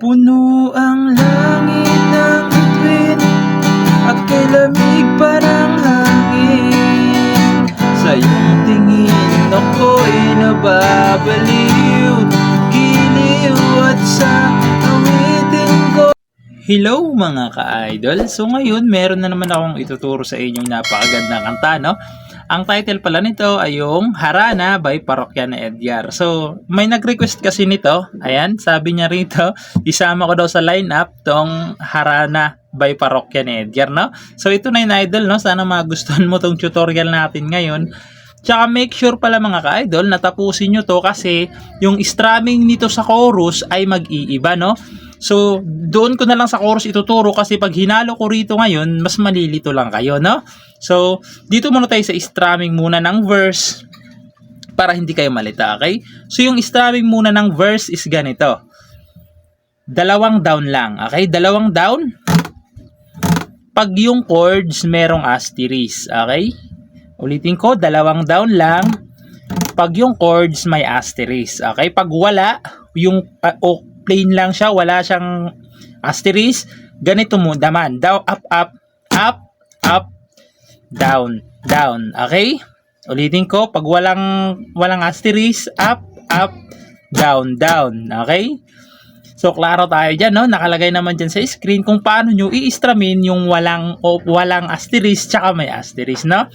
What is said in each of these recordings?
Puno ang langit ng bituin at kay lamig parang hangin. Sa iyong tingin ako'y nababaliw, giliw at sa awitin ko. Hello mga ka-idol! So ngayon meron na naman akong ituturo sa inyong napakagandang kanta, no? Ang title pala nito ay yung Harana by Parokya na Edgar. So, may nag-request kasi nito. Ayan, sabi niya rito, isama ko daw sa lineup tong Harana by Parokya na Edgar, no? So, ito na yung idol, no? Sana magustuhan mo tong tutorial natin ngayon. Tsaka make sure pala mga ka-idol na tapusin nyo to kasi yung strumming nito sa chorus ay mag-iiba, no? So, doon ko na lang sa chorus ituturo kasi pag hinalo ko rito ngayon, mas malilito lang kayo, no? So, dito muna tayo sa strumming muna ng verse para hindi kayo malita, okay? So, yung strumming muna ng verse is ganito. Dalawang down lang, okay? Dalawang down. Pag yung chords merong asterisk, okay? Ulitin ko, dalawang down lang. Pag yung chords may asterisk, okay? Pag wala, yung plain lang siya, wala siyang asterisk, ganito mo naman. Down, up, up, up, up, down, down. Okay? Ulitin ko, pag walang asterisk, up, up, down, down. Okay? So, klaro tayo dyan, no? Nakalagay naman dyan sa screen kung paano nyo i-strumin yung walang asterisk tsaka may asterisk, no?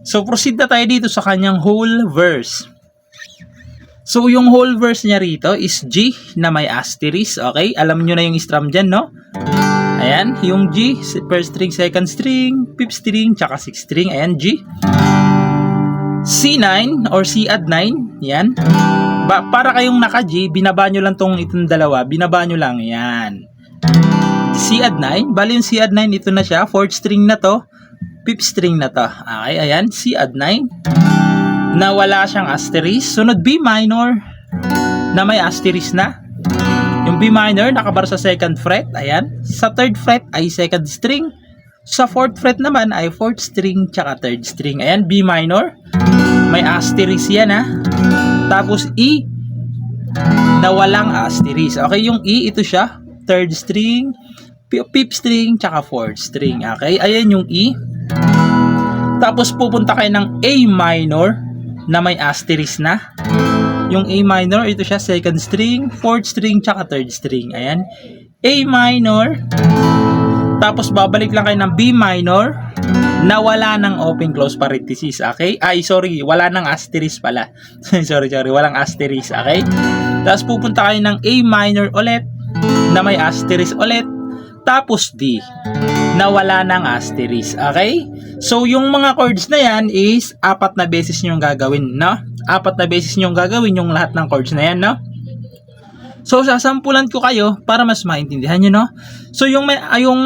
So, proceed na tayo dito sa kanyang whole verse. So, yung whole verse niya rito is G na may asterisk. Okay? Alam nyo na yung strum dyan, no? Ayan, yung G, first string, second string, fifth string, tsaka sixth string. Ayan, G. C9 or C add 9. Yan. Para kayong naka-G, binaba nyo lang itong dalawa. Binaba nyo lang. Yan. C add 9. Bali yung C add 9, ito na siya. Fourth string na to. Fifth string na to. Okay, ayan. C add 9. Na wala siyang asterisk. Sunod B minor na may asterisk na. Yung B minor nakabar sa second fret. Ayan. Sa third fret ay second string. Sa fourth fret naman ay fourth string tsaka third string. Ayan, B minor. May asterisk yan, ha. Tapos E na walang asterisk. Okay, yung E ito siya. Third string, fifth string tsaka fourth string. Okay, ayan yung E. Tapos pupunta kayo ng A minor na may asterisk na. Yung A minor, ito siya, second string, fourth string, tsaka third string. Ayan. A minor. Tapos babalik lang kayo ng B minor na wala ng open close parenthesis. Okay? Ay, sorry. Wala ng asterisk pala. sorry. Walang asterisk. Okay? Tapos pupunta kayo ng A minor ulit na may asterisk ulit. Tapos D na wala ng asterisk. Okay? So, yung mga chords na yan is 4 na beses nyo gagawin, no? 4 na beses nyo gagawin yung lahat ng chords na yan, no? So, sasampulan ko kayo para mas maintindihan nyo, no? So, yung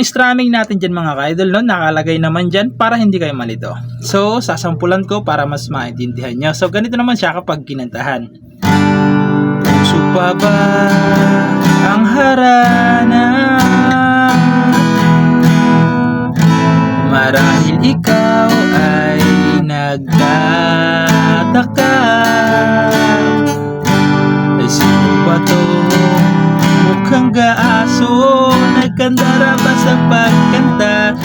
strumming natin dyan mga ka-idol, no? Nakalagay naman dyan para hindi kayo malito. So, sasampulan ko para mas maintindihan nyo. So, ganito naman siya kapag kinantahan. Puso pa ba ang harana? Marahil ikaw ay nagtataka. Ay sino ba to? Mukhang gaaso, nagkandara pa sa pagkanta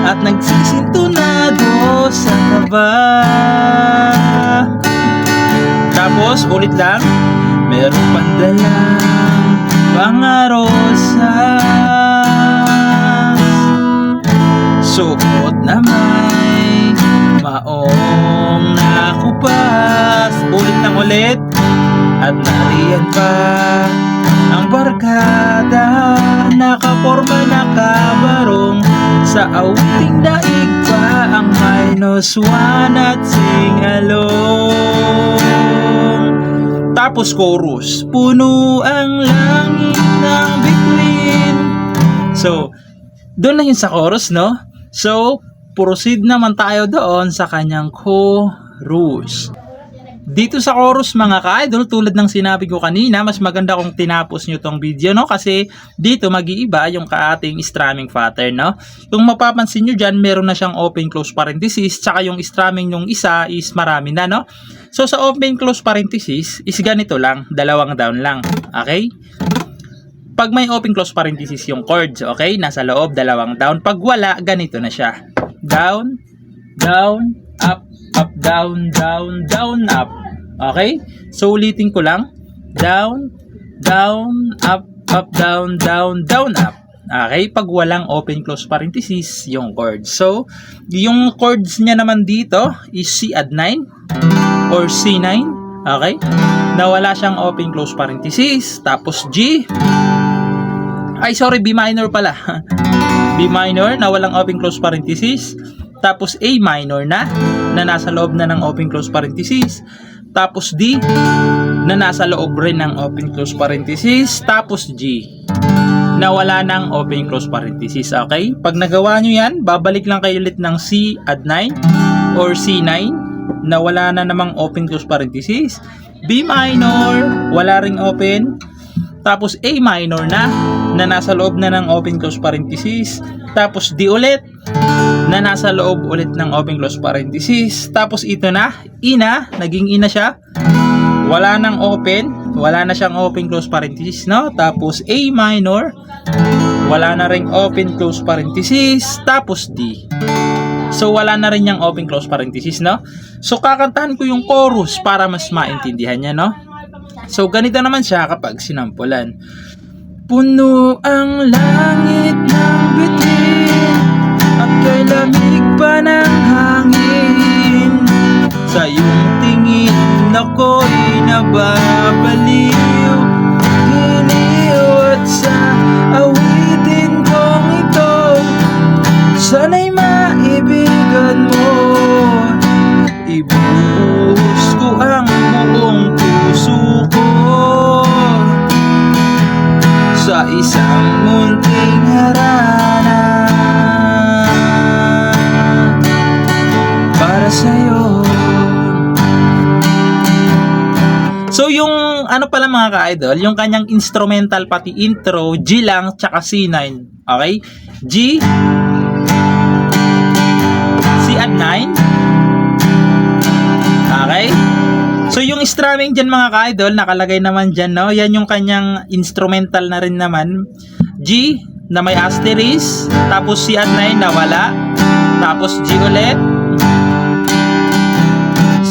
at nagsisintunado sa kaba. Tapos ulit lang, meron pandalang mga rosas, suot na may maong nakupas. Ulit lang ulit. At nariyan pa ang barkada, nakaporma, nakabarong sa awiting daig pa ang -1 at sing-along. Tapos chorus, puno ang langit ng bituin. So, doon na yun sa chorus, no? So, proceed naman tayo doon sa kanyang chorus. Dito sa chorus mga ka-idol, tulad ng sinabi ko kanina, mas maganda kung tinapos nyo tong video, no? Kasi dito mag-iiba yung ating strumming pattern, no? Yung mapapansin nyo dyan, meron na siyang open close parenthesis, tsaka yung strumming yung isa is marami na, no? So sa open close parenthesis is ganito lang, dalawang down lang, okay? Pag may open close parenthesis yung chords, okay? Nasa loob, dalawang down. Pag wala, ganito na siya. Down, down, up, up, down, down, down, up. Okay? So, ulitin ko lang. Down, down, up, up, down, down, down, up. Okay? Pag walang open close parenthesis yung chords. So, yung chords niya naman dito is C add 9 or C9. Okay? Na wala siyang open close parenthesis. Tapos G. Ay, sorry, B minor pala. B minor na walang open close parenthesis. Tapos A minor na nasa loob na ng open close parenthesis. Tapos D na nasa loob rin ng open close parenthesis. Tapos G na wala ng open close parenthesis. Okay? Pag nagawa nyo yan, babalik lang kayo ulit ng C add 9 or C9 na wala na namang open close parenthesis. B minor, wala ring open. Tapos A minor na nasa loob na ng open close parenthesis. Tapos D ulit na nasa loob ulit ng open close parenthesis. Tapos ito na, E na, naging E na siya. Wala nang open, wala na siyang open close parenthesis, no? Tapos A minor, wala na ring open close parenthesis. Tapos D. So wala na rin yung open close parenthesis, no? So kakantahan ko yung chorus para mas maintindihan niya, no? So ganito naman siya kapag sinampulan. Puno ang langit ng bituin at kay lamig pa ng hangin. Sa iyong tingin ako'y nababaliw, giliw at sa awitin kong ito, sana'y maibigan mo. Ibubuhos ko ang buong puso ko sa isang munting harana para sa'yo. So yung ano pala mga ka-idol, yung kanyang instrumental pati intro, G lang tsaka C9. Okay? G, C add 9. Okay? So yung strumming dyan mga ka-idol, nakalagay naman dyan, no? Yan yung kanyang instrumental na rin naman. G na may asterisk, tapos C add 9 na wala, tapos G ulit.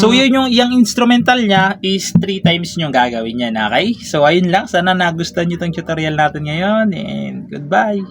So yun yung instrumental niya is 3 times yung gagawin niya, okay? So ayun lang, sana nagustuhan nyo itong tutorial natin ngayon and goodbye!